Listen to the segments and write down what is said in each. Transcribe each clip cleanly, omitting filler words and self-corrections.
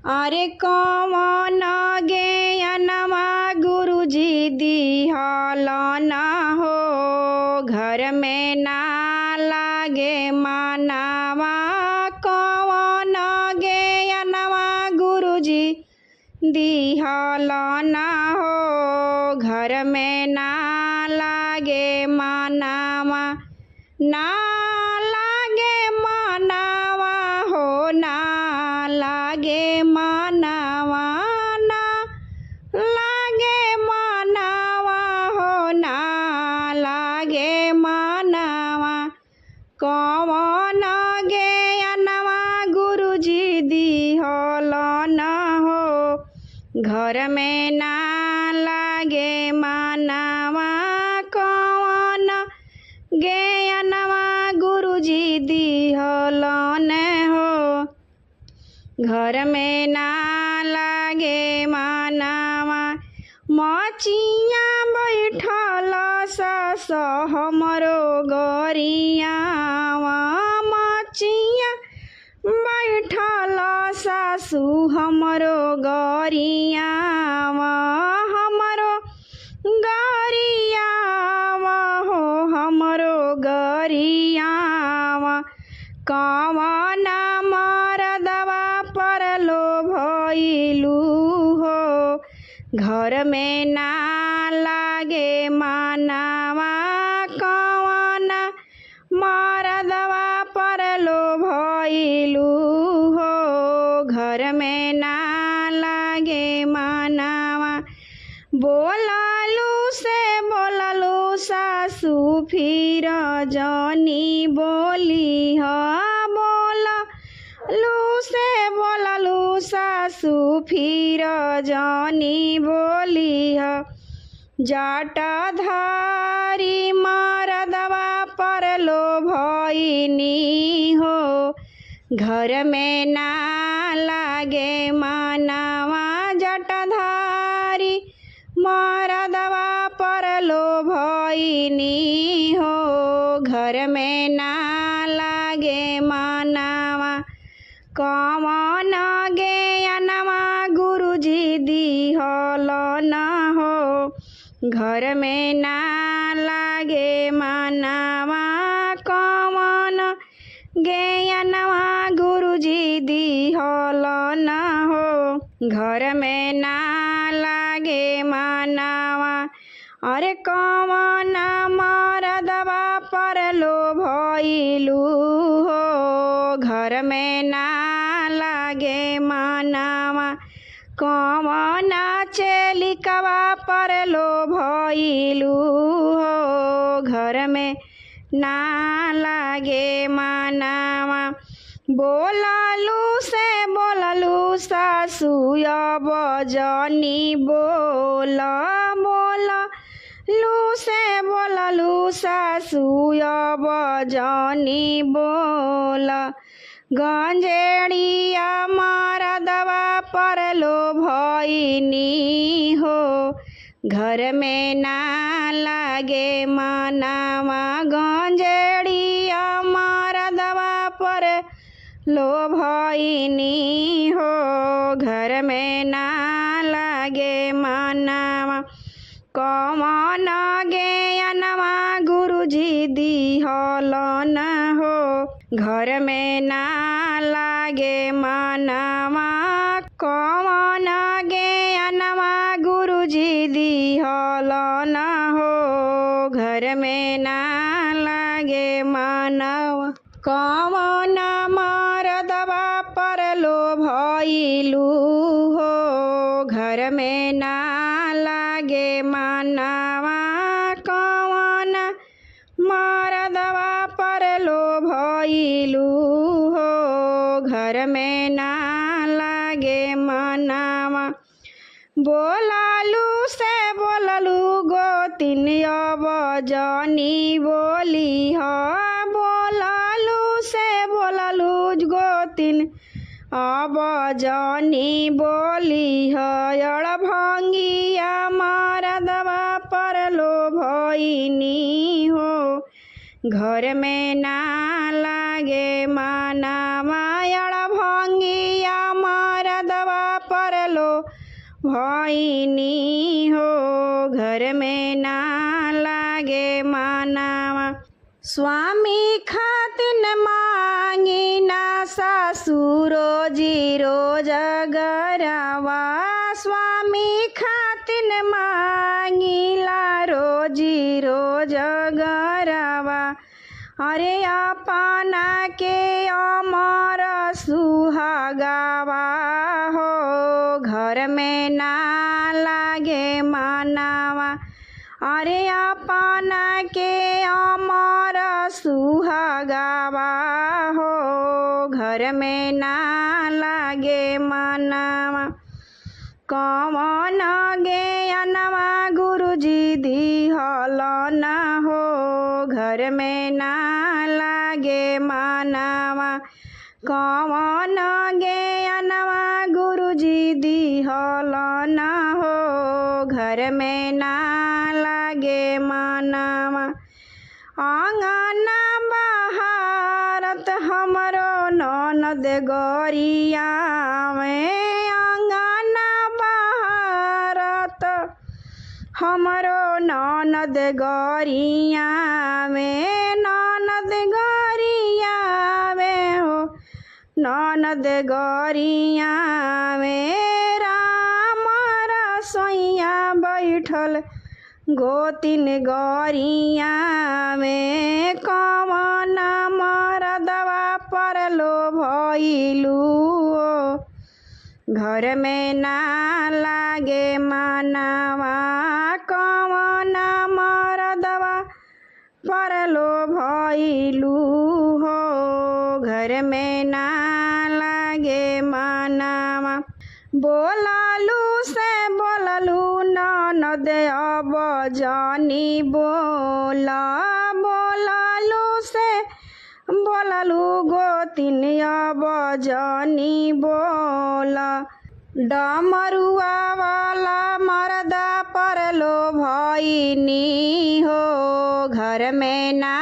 अरे कौन ज्ञानमा गुरुजी दिहल ना हो, घर में ना लागे मानवा। कौन ज्ञानमा गुरुजी दिहल ना हो, घर में ना लागे मानवा। ना लागे मानवा हो, ना लागे मानवा। ना लागे मानवा हो, ना लागे मानवा। कौन ज्ञानवा गुरुजी दिहल ना हो, घर में ना लागे मानवा। कौन ज्ञानवा गुरुजी दिहल न हो, घर में ना लागे मानवा। मचिया बैठल सास हमरो गरियावा। मचिया बैठल सासु हमरो गरियावा। हमरो गरियावा हो, हमरो गरियावा। कौन मरदवा परलो भइलू हो, घर में ना लागे मानवा। कौन मरदवा परलो भइलू हो, घर में ना लागे मानवा। बोललू से बोललू सासु फिर जनी बोली ह। बोललू से बोललू सासु फिर जनी बोली ह। जटाधारी मरदवा परलो भइनी हो, घर में ना लागे मानवा। जटाधारी मरदवा परलो भइनी हो, घर में ना लागे मानवा। कौन ज्ञानवा गुरुजी दिहल ना हो, घर में ना लागे मानवा। कौन ज्ञानवा गुरुजी दिहल ना हो, घर में ना लागे मानवा। अरे कौन मरदवा परलो भइलू हो, घर में ना लागे मानवा। कौन चेलिकवा परलो भइलू हो, घर में ना लागे मानवा। बोललू से बोललू सासु अब जनी बोल। बोललू से बोललू सासु अब जनी बोल। गंजेड़िया मरदवा परलो भइनी हो, घर में ना लागे मानवा। गंजेड़िया मरदवा परलो भइनी हो, घर में ना लागे मानवा। कौन ज्ञानवा गुरुजी दिहल ना हो, घर में ना लागे मानवा। कौन ज्ञानवा गुरुजी दिहल ना हो, घर में ना लागे मानवा। कौन मरदवा परलो भइलू हो, घर में ना लागे मानवा। कौन मरदवा परलो भइलू हो, घर में ना लागे मानवा। बोललू से बोललू गोतिन अब जनी बोली ह। बोललू से बोललू गोतिन अब जनी बोली ह। अड़भंगिया मरदवा परलो भइनी हो, घर में ना लागे मानवा। अड़भंगिया मरदवा भइनी हो घर में ना लागे मनावा। स्वामी खातिन मांगी ना सासुरो जी रोज गरवा। स्वामी खातिन मांगिला रोजी रोज गरवा। अरे अपना के अमर सुहागावा हो घर में ना लागे मनावा। अरे अपना के अमर सुहागावा हो घर में ना लागे मनावा। कवन ज्ञानवा गुरुजी दिहल न हो घर में ना लागे मनावा। कवन ज्ञानवा गुरुजी दिहल न हो घर में ना लागे मनावा। आंगना बहारत हमरो ननद गरिया में। आंगना बहारत हमरो ननद गरिया में। ननद गरिया में हो ननद गरिया में। राम रसोइया बैठल गोतिन गरिया में। कवन मरदवा परलो भइलू घर में ना लागे मनावा। कवन मरदवा परलो भइलू हो घर में ना लागे मनावा। बोललू से बोललू ननद अब जानी बोला। बोललू से बोललू गोतिन अब जानी बोला। डमरुआ वाला मर्दा परलो भइनी हो घर में ना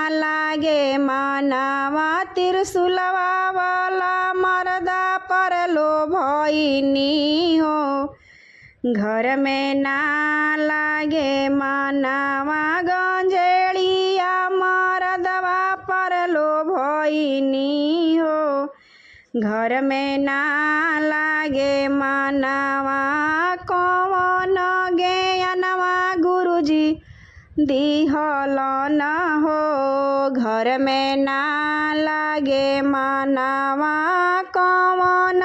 लागे मनावा। त्रिशूलवा वाला मर्दा परलो भइनी हो घर में ना लागे मनावा। गंजेड़िया मरदवा परलो भइनी हो घर में ना लागे मनावा। कवन ज्ञानवा गुरुजी दिहल न हो घर में ना लागे मनावा। कवन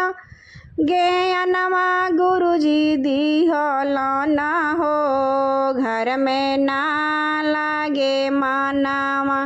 ज्ञानवा गुरुजी दिहल न हो घर में ना लागे मनावा।